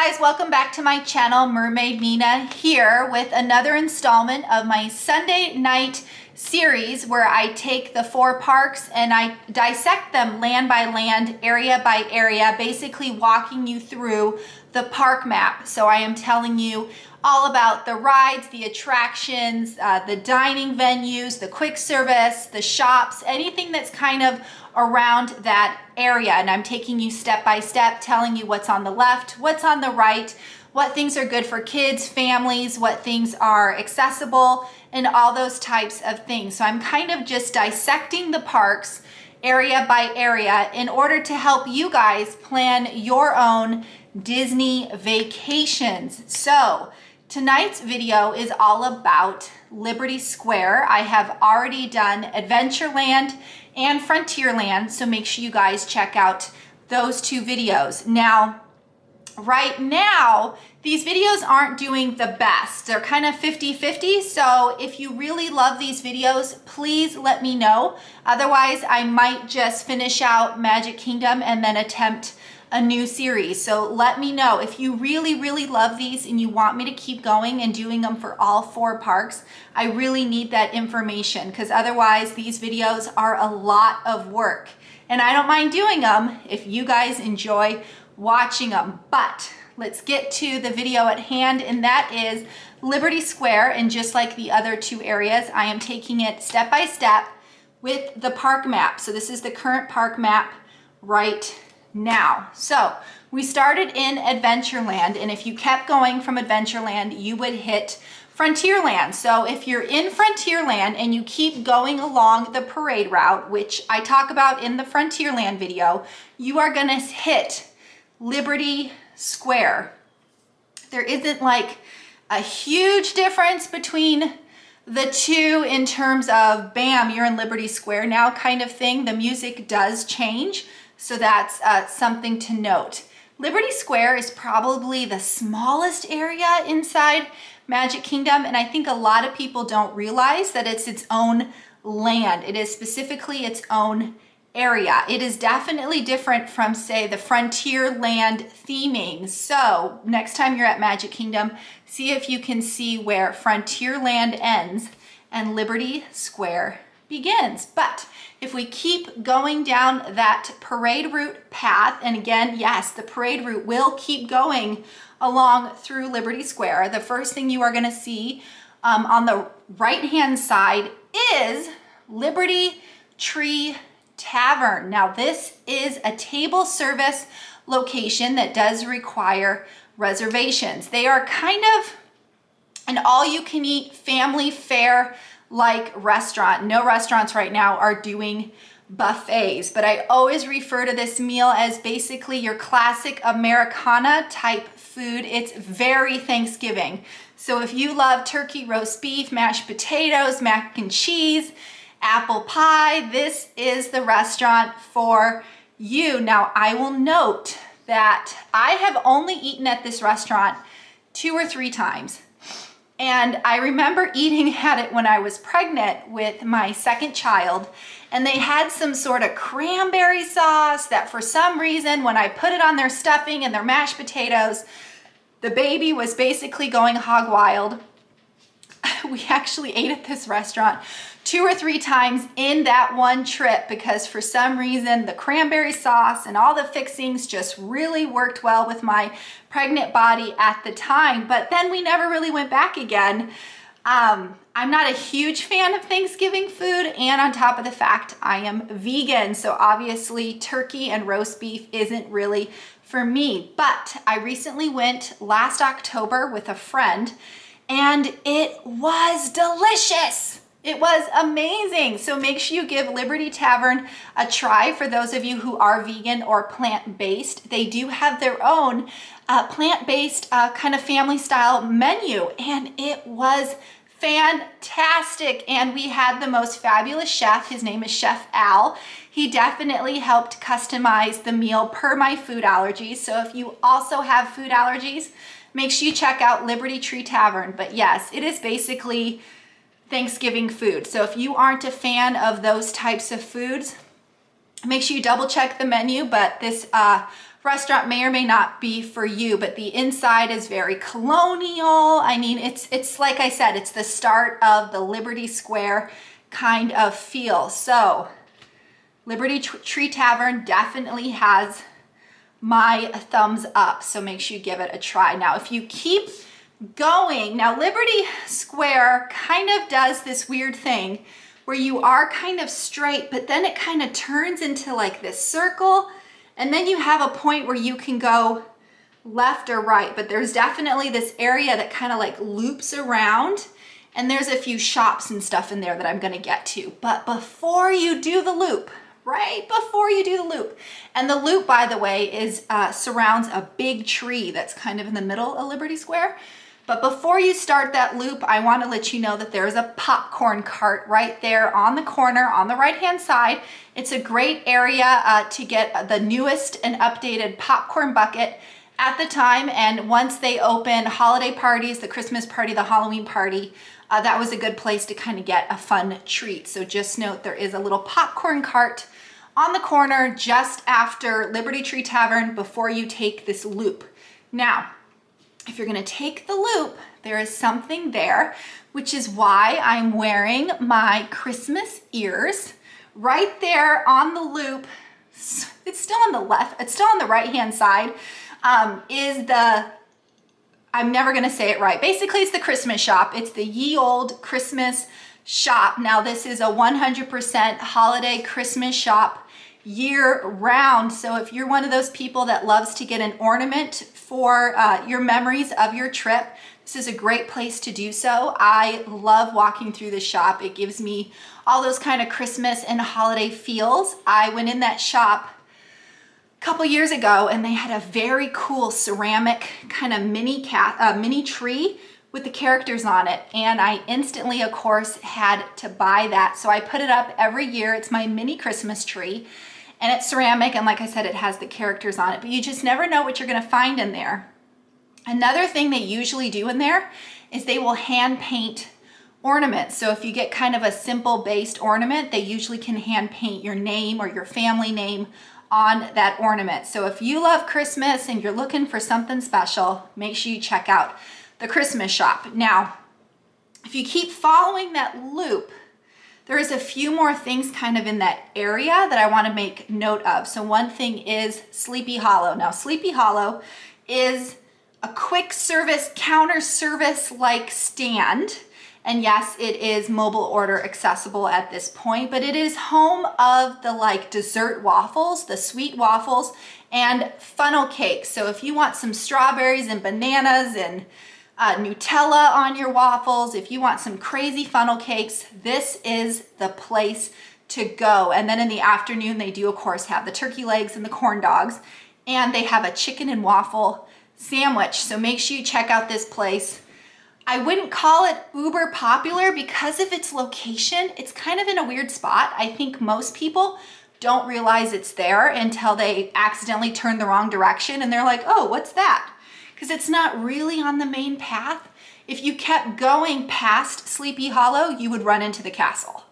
guys, welcome back to my channel. Mermaid Nina here with another installment of my Sunday night series where I take the 4 parks and I dissect them land by land, area by area, basically walking you through the park map. So I am telling you all about the rides, the attractions, the dining venues, the quick service, the shops, anything that's kind of around that area. And I'm taking you step by step, telling you what's on the left, what's on the right, what things are good for kids, families, what things are accessible, and all those types of things. So I'm kind of just dissecting the parks area by area in order to help you guys plan your own Disney vacations. So tonight's video is all about Liberty Square. I have already done Adventureland and Frontierland, so make sure you guys check out those 2 videos. Now, right now, these videos aren't doing the best. They're kind of 50-50, so if you really love these videos, please let me know. Otherwise, I might just finish out Magic Kingdom and then attempt a new series. So let me know if you really love these and you want me to keep going and doing them for all 4 parks. I really need that information because otherwise these videos are a lot of work and I don't mind doing them if you guys enjoy watching them. But let's get to the video at hand, and that is Liberty Square. And just like the other 2 areas, I am taking it step by step with the park map. So this is the current park map right now. So we started in Adventureland, and if you kept going from Adventureland, you would hit Frontierland. So if you're in Frontierland and you keep going along the parade route, which I talk about in the Frontierland video, you are gonna hit Liberty Square. There isn't like a huge difference between the 2 in terms of bam, you're in Liberty Square now kind of thing. The music does change. So that's something to note. Liberty Square is probably the smallest area inside Magic Kingdom, and I think a lot of people don't realize that it's its own land. It is specifically its own area. It is definitely different from, say, the Frontierland theming. So next time you're at Magic Kingdom, see if you can see where Frontierland ends and Liberty Square begins. But if we keep going down that parade route path, and again, yes, the parade route will keep going along through Liberty Square. The first thing you are going to see on the right-hand side is Liberty Tree Tavern. Now, this is a table service location that does require reservations. They are kind of an all-you-can-eat family fare like restaurant. No restaurants right now are doing buffets, but I always refer to this meal as basically your classic Americana type food. It's very Thanksgiving. So if you love turkey, roast beef, mashed potatoes, mac and cheese, apple pie, this is the restaurant for you. Now, I will note that I have only eaten at this restaurant 2 or 3 times. And I remember eating at it when I was pregnant with my 2nd child, and they had some sort of cranberry sauce that for some reason, when I put it on their stuffing and their mashed potatoes, the baby was basically going hog wild. We actually ate at this restaurant 2 or 3 times in that one trip because for some reason the cranberry sauce and all the fixings just really worked well with my pregnant body at the time. But then we never really went back again. I'm not a huge fan of Thanksgiving food, and on top of the fact I am vegan, so obviously turkey and roast beef isn't really for me. But I recently went last October with a friend, and it was delicious. It was amazing. So make sure you give Liberty Tavern a try for those of you who are vegan or plant-based. They do have their own plant-based kind of family style menu, and it was fantastic. And we had the most fabulous chef. His name is Chef Al. He definitely helped customize the meal per my food allergies. So if you also have food allergies, make sure you check out Liberty Tree Tavern. But yes, it is basically Thanksgiving food. So if you aren't a fan of those types of foods, make sure you double check the menu. But this restaurant may or may not be for you, but the inside is very colonial. I mean, it's like I said, it's the start of the Liberty Square kind of feel. So Liberty Tree Tavern definitely has my thumbs up. So make sure you give it a try. Now, if you keep going, now Liberty Square kind of does this weird thing where you are kind of straight, but then it kind of turns into like this circle. And then you have a point where you can go left or right, but there's definitely this area that kind of like loops around, and there's a few shops and stuff in there that I'm gonna get to. But before you do the loop, right before you do the loop, and the loop, by the way, is surrounds a big tree that's kind of in the middle of Liberty Square. But before you start that loop, I want to let you know that there's a popcorn cart right there on the corner on the right-hand side. It's a great area to get the newest and updated popcorn bucket at the time. And once they open holiday parties, the Christmas party, the Halloween party, that was a good place to kind of get a fun treat. So just note there is a little popcorn cart on the corner just after Liberty Tree Tavern before you take this loop. Now, if you're gonna take the loop, there is something there, which is why I'm wearing my Christmas ears right there on the loop. It's still on the left, it's still on the right-hand side, is the, I'm never gonna say it right. Basically, it's the Christmas shop. It's the Ye Olde Christmas shop. Now, this is a 100% holiday Christmas shop year round. So if you're one of those people that loves to get an ornament for your memories of your trip, this is a great place to do so. I love walking through the shop. It gives me all those kind of Christmas and holiday feels. I went in that shop a couple years ago and they had a very cool ceramic kind of mini tree with the characters on it. And I instantly, of course, had to buy that. So I put it up every year. It's my mini Christmas tree. And it's ceramic, and like I said, it has the characters on it, but you just never know what you're gonna find in there. Another thing they usually do in there is they will hand paint ornaments. So if you get kind of a simple based ornament, they usually can hand paint your name or your family name on that ornament. So if you love Christmas and you're looking for something special, make sure you check out the Christmas shop. Now, if you keep following that loop, there is a few more things kind of in that area that I want to make note of. So one thing is Sleepy Hollow. Now, Sleepy Hollow is a quick service, counter service like stand. And yes, it is mobile order accessible at this point, but it is home of the like dessert waffles, the sweet waffles, and funnel cakes. So if you want some strawberries and bananas and Nutella on your waffles, if you want some crazy funnel cakes, this is the place to go. And then in the afternoon, they do, of course, have the turkey legs and the corn dogs, and they have a chicken and waffle sandwich. So make sure you check out this place. I wouldn't call it uber popular because of its location. It's kind of in a weird spot. I think most people don't realize it's there until they accidentally turn the wrong direction and they're like, oh, what's that? Because it's not really on the main path. If you kept going past Sleepy Hollow, you would run into the castle.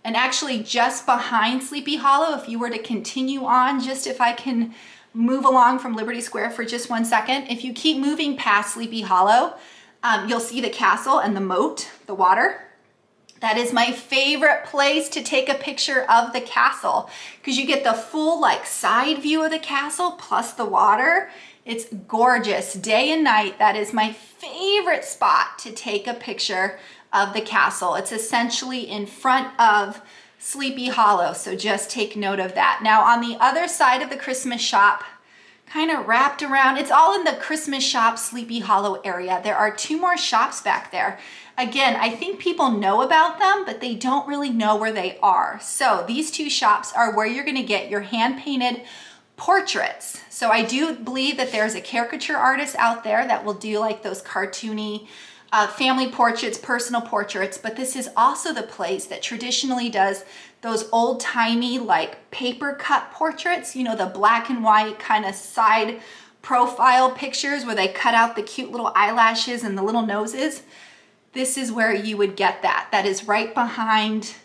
And actually just behind Sleepy Hollow, if you were to continue on, just if I can move along from Liberty Square for just 1 second, if you keep moving past Sleepy Hollow, you'll see the castle and the moat, the water. That is my favorite place to take a picture of the castle because you get the full like side view of the castle plus the water. It's gorgeous day and night. That is my favorite spot to take a picture of the castle. It's essentially in front of Sleepy Hollow, so just take note of that. Now on the other side of the Christmas shop, kind of wrapped around, it's all in the Christmas shop Sleepy Hollow area. There are 2 more shops back there. Again, I think people know about them, but they don't really know where they are. So these 2 shops are where you're gonna get your hand-painted portraits. So I do believe that there's a caricature artist out there that will do like those cartoony family portraits, personal portraits, but this is also the place that traditionally does those old-timey like paper cut portraits, you know, the black and white kind of side profile pictures where they cut out the cute little eyelashes and the little noses. This is where you would get that. That is right behind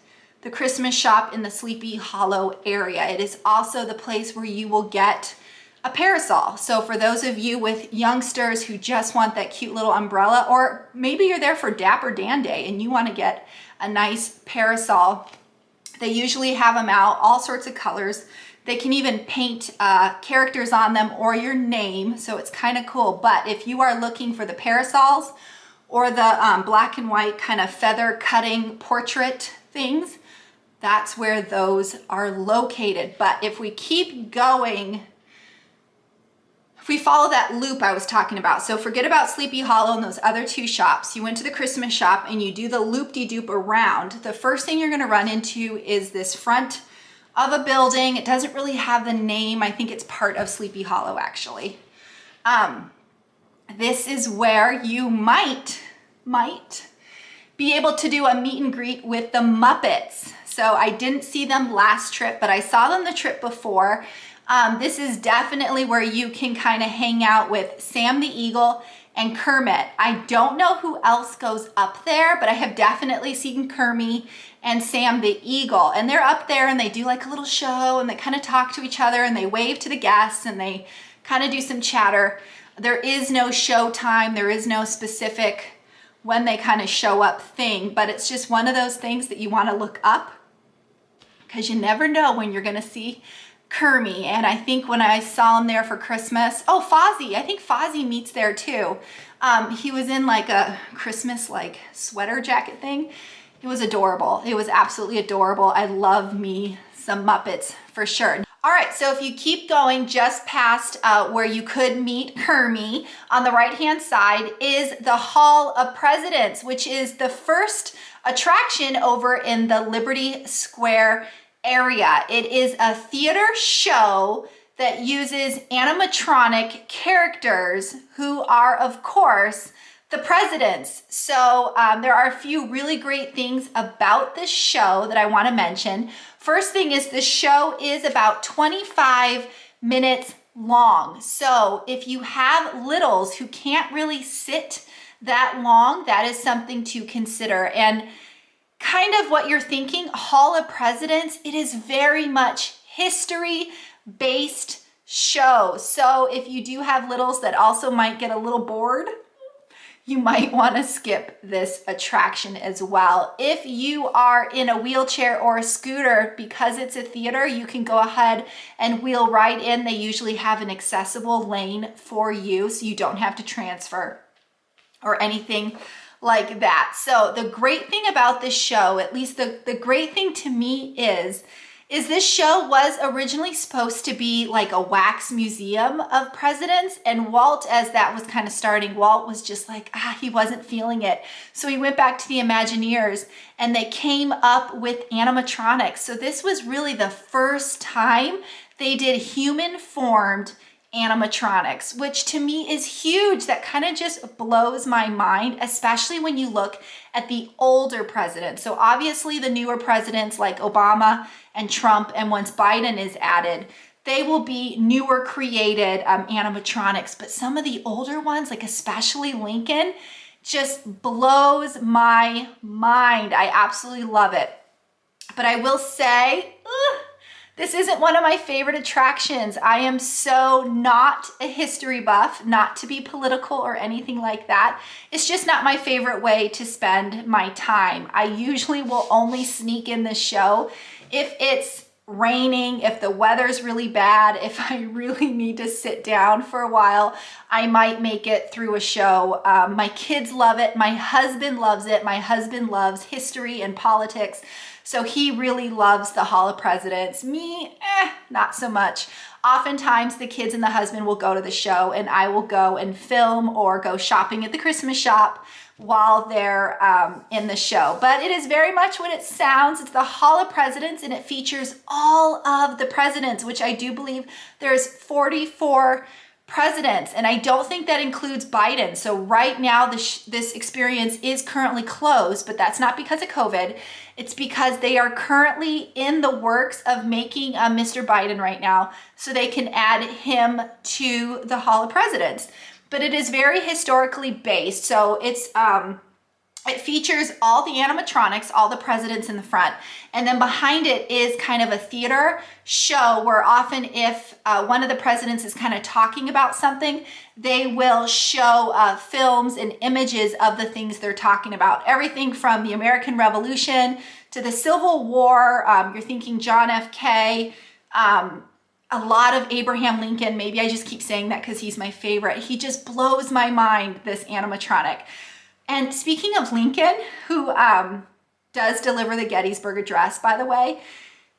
the Christmas shop in the Sleepy Hollow area. It is also the place where you will get a parasol. So for those of you with youngsters who just want that cute little umbrella, or maybe you're there for Dapper Dan Day and you want to get a nice parasol, they usually have them out, all sorts of colors. They can even paint characters on them or your name, so it's kind of cool. But if you are looking for the parasols or the black and white kind of feather cutting portrait things, that's where those are located. But if we keep going, if we follow that loop I was talking about, so forget about Sleepy Hollow and those other two shops. You went to the Christmas shop and you do the loop-de-doop around. The first thing you're gonna run into is this front of a building. It doesn't really have the name. I think it's part of Sleepy Hollow, actually. This is where you might be able to do a meet and greet with the Muppets. So I didn't see them last trip, but I saw them the trip before. This is definitely where you can kind of hang out with Sam the Eagle and Kermit. I don't know who else goes up there, but I have definitely seen Kermit and Sam the Eagle. And they're up there and they do like a little show and they kind of talk to each other and they wave to the guests and they kind of do some chatter. There is no show time. There is no specific when they kind of show up thing, but it's just one of those things that you want to look up because you never know when you're going to see Kermit. And I think when I saw him there for Christmas, oh, Fozzie, I think Fozzie meets there too. He was in like a Christmas like sweater jacket thing. It was adorable. It was absolutely adorable. I love me some Muppets for sure. All right, so if you keep going just past where you could meet Kermit, on the right-hand side is the Hall of Presidents, which is the first attraction over in the Liberty Square area. It is a theater show that uses animatronic characters who are, of course, the presidents. So there are a few really great things about this show that I want to mention. First thing is the show is about 25 minutes long. So if you have littles who can't really sit that long, that is something to consider. And kind of what you're thinking, Hall of Presidents, it is very much history-based show. So if you do have littles that also might get a little bored, you might want to skip this attraction as well. If you are in a wheelchair or a scooter, because it's a theater, you can go ahead and wheel right in. They usually have an accessible lane for you, so you don't have to transfer or anything like that. So the great thing about this show, at least the great thing to me is this show was originally supposed to be like a wax museum of presidents, and Walt, as that was kind of starting, Walt was just like, he wasn't feeling it. So he went back to the Imagineers and they came up with animatronics. So this was really the first time they did human formed animatronics, which to me is huge. That kind of just blows my mind, especially when you look at the older presidents. So obviously the newer presidents like Obama and Trump, and once Biden is added, they will be newer created animatronics. But some of the older ones, like especially Lincoln, just blows my mind. I absolutely love it. But I will say, this isn't one of my favorite attractions. I am so not a history buff, not to be political or anything like that. It's just not my favorite way to spend my time. I usually will only sneak in this show if it's raining, if the weather's really bad, if I really need to sit down for a while, I might make it through a show. My kids love it. My husband loves it. My husband loves history and politics. So he really loves the Hall of Presidents. Me, not so much. Oftentimes the kids and the husband will go to the show and I will go and film or go shopping at the Christmas shop while they're in the show. But it is very much what it sounds. It's the Hall of Presidents and it features all of the presidents, which I do believe there's 44 presidents, and I don't think that includes Biden. So right now this experience is currently closed, but that's not because of COVID. It's because they are currently in the works of making a Mr. Biden right now so they can add him to the Hall of Presidents. But it is very historically based. So it's It features all the animatronics, all the presidents in the front. And then behind it is kind of a theater show where often if one of the presidents is kind of talking about something, they will show films and images of the things they're talking about. Everything from the American Revolution to the Civil War. You're thinking John F. K., a lot of Abraham Lincoln. Maybe I just keep saying that because he's my favorite. He just blows my mind, this animatronic. And speaking of Lincoln, who does deliver the Gettysburg Address, by the way,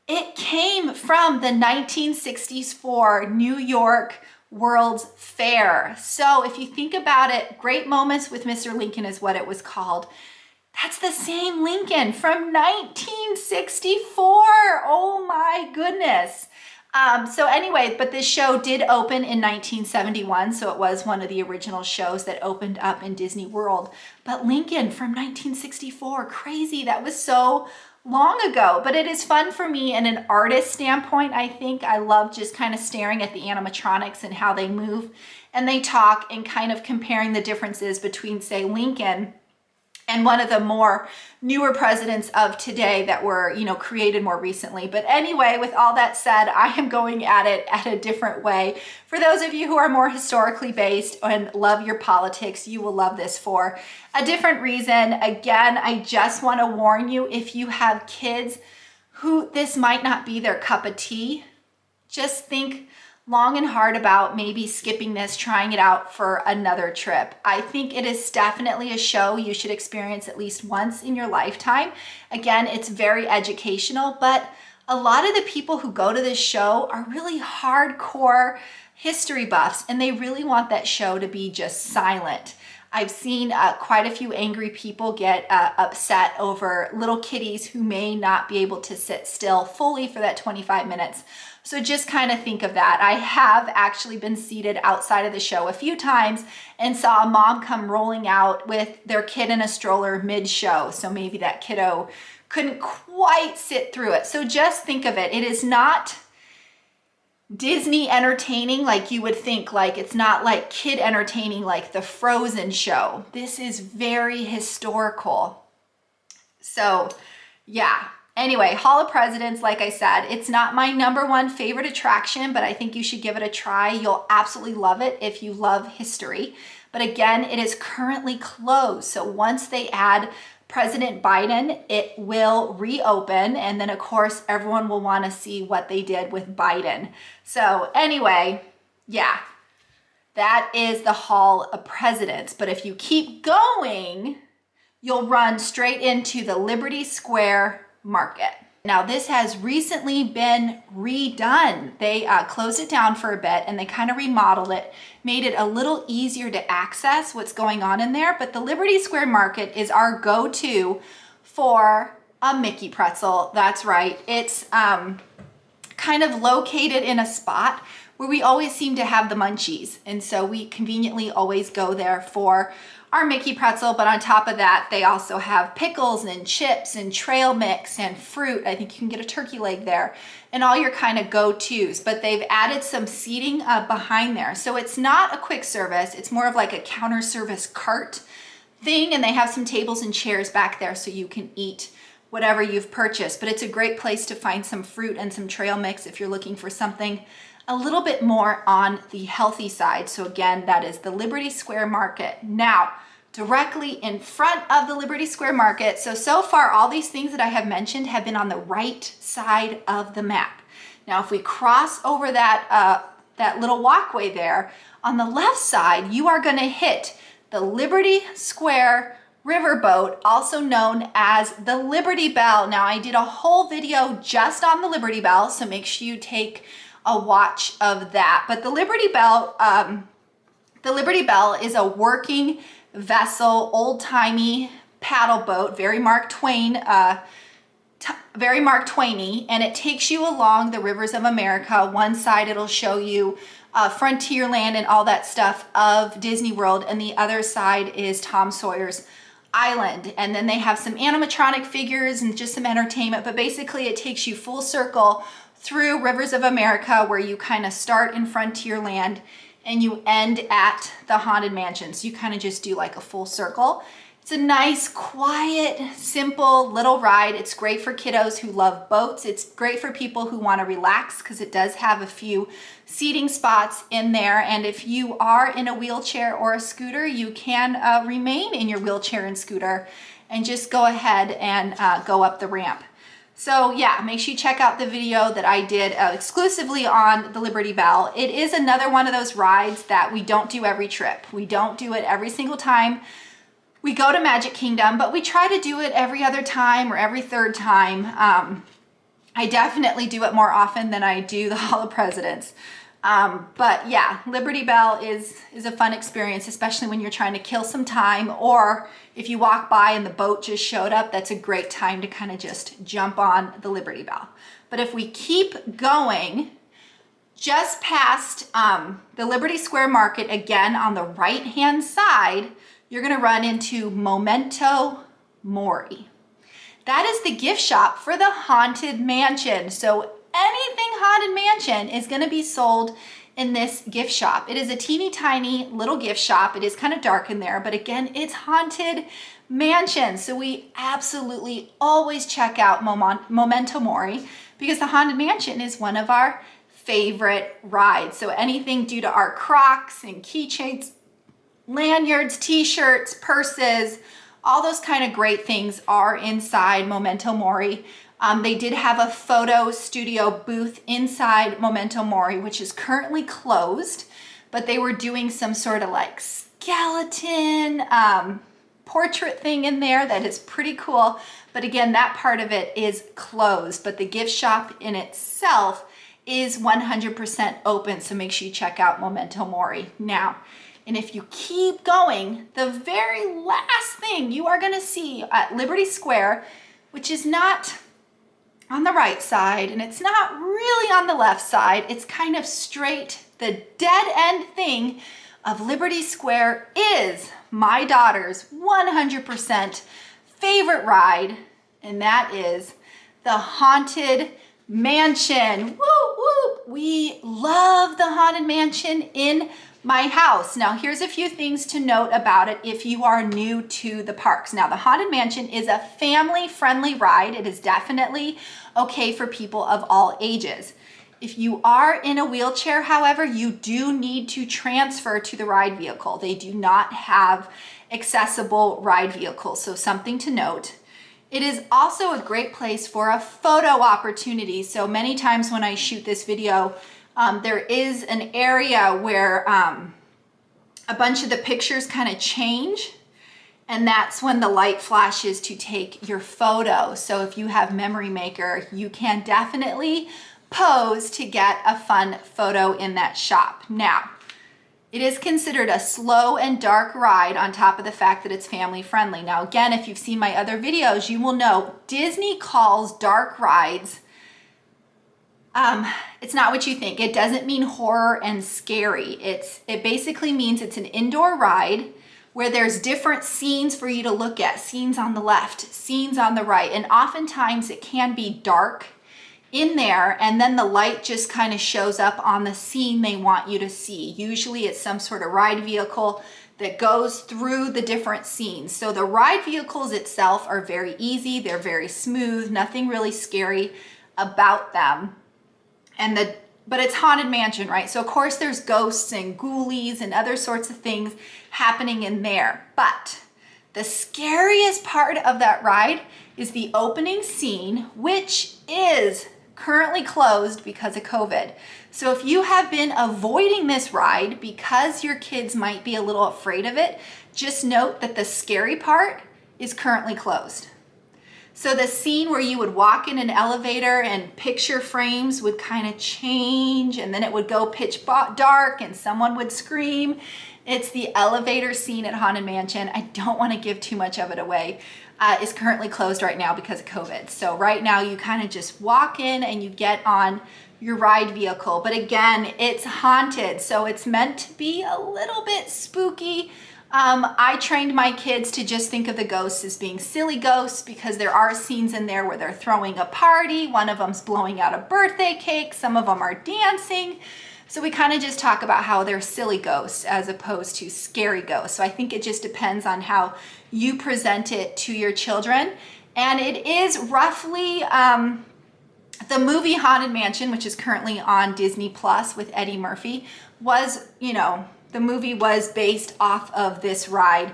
it came from the 1964 New York World's Fair. So if you think about it, Great Moments with Mr. Lincoln is what it was called. That's the same Lincoln from 1964. Oh my goodness. So anyway, but this show did open in 1971, so it was one of the original shows that opened up in Disney World. But Lincoln from 1964, crazy, that was so long ago. But it is fun for me in an artist standpoint. I think I love just kind of staring at the animatronics and how they move and they talk and kind of comparing the differences between, say, Lincoln and one of the more newer presidents of today that were, created more recently. But anyway, with all that said, I am going at it at a different way. For those of you who are more historically based and love your politics, you will love this for a different reason. Again, I just want to warn you, if you have kids who this might not be their cup of tea, just think long and hard about maybe skipping this, trying it out for another trip. I think it is definitely a show you should experience at least once in your lifetime. Again, it's very educational, but a lot of the people who go to this show are really hardcore history buffs, and they really want that show to be just silent. I've seen quite a few angry people get upset over little kitties who may not be able to sit still fully for that 25 minutes. So just kind of think of that. I have actually been seated outside of the show a few times and saw a mom come rolling out with their kid in a stroller mid-show. So maybe that kiddo couldn't quite sit through it. So just think of it. It is not Disney entertaining like you would think. Like, it's not like kid entertaining like the Frozen show. This is very historical. So yeah. Anyway, Hall of Presidents, like I said, it's not my #1 favorite attraction, but I think you should give it a try. You'll absolutely love it if you love history. But again, it is currently closed. So once they add President Biden, it will reopen. And then of course, everyone will want to see what they did with Biden. So anyway, yeah, that is the Hall of Presidents. But if you keep going, you'll run straight into the Liberty Square Market. Now this has recently been redone. They closed it down for a bit and they kind of remodeled it, made it a little easier to access what's going on in there. But the Liberty Square Market is our go-to for a Mickey pretzel. That's right. It's kind of located in a spot where we always seem to have the munchies. And so we conveniently always go there for our Mickey pretzel, but on top of that, they also have pickles and chips and trail mix and fruit. I think you can get a turkey leg there and all your kind of go-tos, but they've added some seating behind there. So it's not a quick service. It's more of like a counter service cart thing. And they have some tables and chairs back there so you can eat whatever you've purchased, but it's a great place to find some fruit and some trail mix if you're looking for something a little bit more on the healthy side. So again, that is the Liberty Square Market. Now, directly in front of the Liberty Square Market, so far all these things that I have mentioned have been on the right side of the map. Now, if we cross over that little walkway there, on the left side, you are gonna hit the Liberty Square Riverboat, also known as the Liberty Bell. Now, I did a whole video just on the Liberty Bell, so make sure you take a watch of that. But the Liberty Bell is a working vessel, old-timey paddle boat, very Mark Twain, very Mark Twainy, and it takes you along the rivers of America. One side it'll show you Frontierland and all that stuff of Disney World, and the other side is Tom Sawyer's Island. And then they have some animatronic figures and just some entertainment, but basically it takes you full circle through Rivers of America, where you kind of start in Frontierland and you end at the Haunted Mansion. So you kind of just do like a full circle. It's It's a nice, quiet, simple little ride. It's great for kiddos who love boats. It's great for people who want to relax because it does have a few seating spots in there. And if you are in a wheelchair or a scooter, you can remain in your wheelchair and scooter and just go ahead and go up the ramp. So yeah, make sure you check out the video that I did exclusively on the Liberty Bell. It is another one of those rides that we don't do every trip. We don't do it every single time we go to Magic Kingdom, but we try to do it every other time or every third time. I definitely do it more often than I do the Hall of Presidents. But yeah, Liberty Bell is a fun experience, especially when you're trying to kill some time, or if you walk by and the boat just showed up, that's a great time to kind of just jump on the Liberty Bell. But if we keep going, just past the Liberty Square Market, again on the right-hand side, you're gonna run into Memento Mori. That is the gift shop for the Haunted Mansion. So anything Haunted Mansion is gonna be sold in this gift shop. It is a teeny tiny little gift shop. It is kind of dark in there, but again, it's Haunted Mansion. So we absolutely always check out Memento Mori because the Haunted Mansion is one of our favorite rides. So anything due to our Crocs and keychains, lanyards, t-shirts, purses, all those kind of great things are inside Memento Mori. They did have a photo studio booth inside Memento Mori, which is currently closed, but they were doing some sort of like skeleton portrait thing in there that is pretty cool. But again, that part of it is closed, but the gift shop in itself is 100% open. So make sure you check out Memento Mori now. And if you keep going, the very last thing you are gonna see at Liberty Square, which is not on the right side and it's not really on the left side, it's kind of straight, the dead end thing of Liberty Square is my daughter's 100% favorite ride, and that is the Haunted Mansion. Woo, woo. We love the Haunted Mansion in my house. Now, here's a few things to note about it if you are new to the parks. Now, the Haunted Mansion is a family-friendly ride. It is definitely okay for people of all ages. If you are in a wheelchair, however, you do need to transfer to the ride vehicle. They do not have accessible ride vehicles, so something to note. It is also a great place for a photo opportunity. So many times when I shoot this video, there is an area where a bunch of the pictures kind of change, and that's when the light flashes to take your photo. So if you have Memory Maker, you can definitely pose to get a fun photo in that shop. Now, it is considered a slow and dark ride on top of the fact that it's family friendly. Now, again, if you've seen my other videos, you will know Disney calls dark rides it's not what you think. It doesn't mean horror and scary. It basically means it's an indoor ride where there's different scenes for you to look at, scenes on the left, scenes on the right, and oftentimes it can be dark in there, and then the light just kind of shows up on the scene they want you to see. Usually it's some sort of ride vehicle that goes through the different scenes. So the ride vehicles itself are very easy, they're very smooth, nothing really scary about them. But it's Haunted Mansion, right? So of course there's ghosts and ghoulies and other sorts of things happening in there. But the scariest part of that ride is the opening scene, which is currently closed because of COVID. So if you have been avoiding this ride because your kids might be a little afraid of it, just note that the scary part is currently closed. So the scene where you would walk in an elevator and picture frames would kind of change, and then it would go pitch dark and someone would scream. It's the elevator scene at Haunted Mansion. I don't want to give too much of it away. Is currently closed right now because of COVID. So right now you kind of just walk in and you get on your ride vehicle. But again, it's haunted, so it's meant to be a little bit spooky. I trained my kids to just think of the ghosts as being silly ghosts because there are scenes in there where they're throwing a party. One of them's blowing out a birthday cake. Some of them are dancing. So we kind of just talk about how they're silly ghosts as opposed to scary ghosts. So I think it just depends on how you present it to your children. And it is roughly the movie Haunted Mansion, which is currently on Disney Plus with Eddie Murphy, was, you know, the movie was based off of this ride.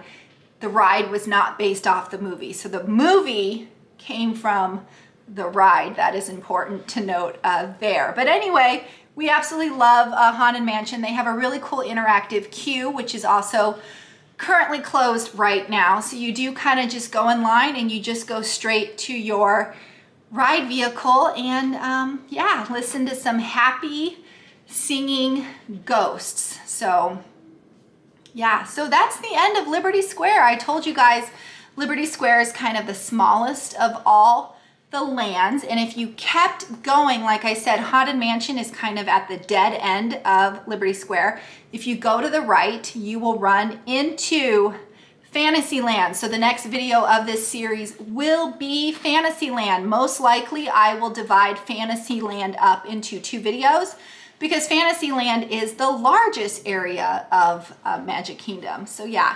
The ride was not based off the movie. So the movie came from the ride. That is important to note there. But anyway, we absolutely love Haunted Mansion. They have a really cool interactive queue, which is also currently closed right now. So you do kind of just go in line and you just go straight to your ride vehicle and yeah, listen to some happy singing ghosts. So yeah, so that's the end of Liberty Square. I told you guys Liberty Square is kind of the smallest of all the lands, and if you kept going, like I said, Haunted Mansion is kind of at the dead end of Liberty Square. If you go to the right, you will run into Fantasyland. So the next video of this series will be Fantasyland. Most likely I will divide Fantasyland up into 2 videos because Fantasyland is the largest area of Magic Kingdom. So yeah,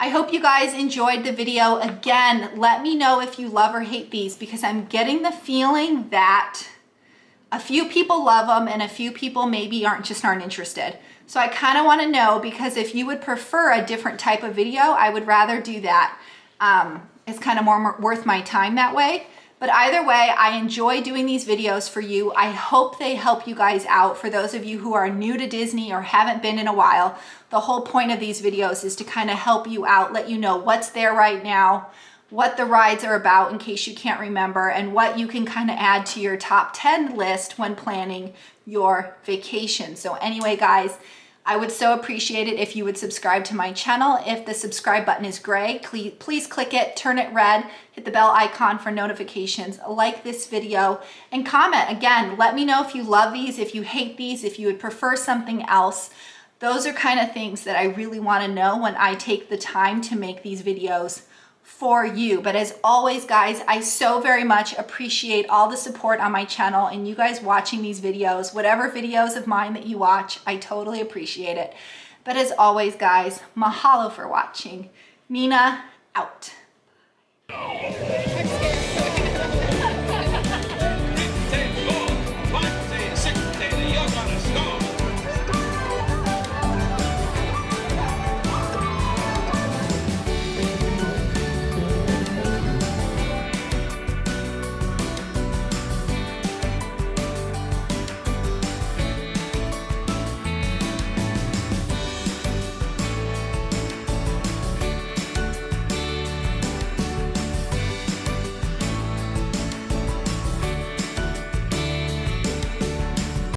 I hope you guys enjoyed the video. Again, let me know if you love or hate these because I'm getting the feeling that a few people love them and a few people maybe aren't interested. So I kind of want to know, because if you would prefer a different type of video, I would rather do that. It's kind of more worth my time that way. But either way, I enjoy doing these videos for you. I hope they help you guys out. For those of you who are new to Disney or haven't been in a while, the whole point of these videos is to kind of help you out, let you know what's there right now, what the rides are about in case you can't remember, and what you can kind of add to your top 10 list when planning your vacation. So anyway, guys, I would so appreciate it if you would subscribe to my channel. If the subscribe button is gray, please click it, turn it red, hit the bell icon for notifications, like this video, and comment. Again, let me know if you love these, if you hate these, if you would prefer something else. Those are kind of things that I really want to know when I take the time to make these videos for you. But as always, guys, I so very much appreciate all the support on my channel and you guys watching these videos. Whatever videos of mine that you watch, I totally appreciate it. But as always, guys, mahalo for watching. Nina out.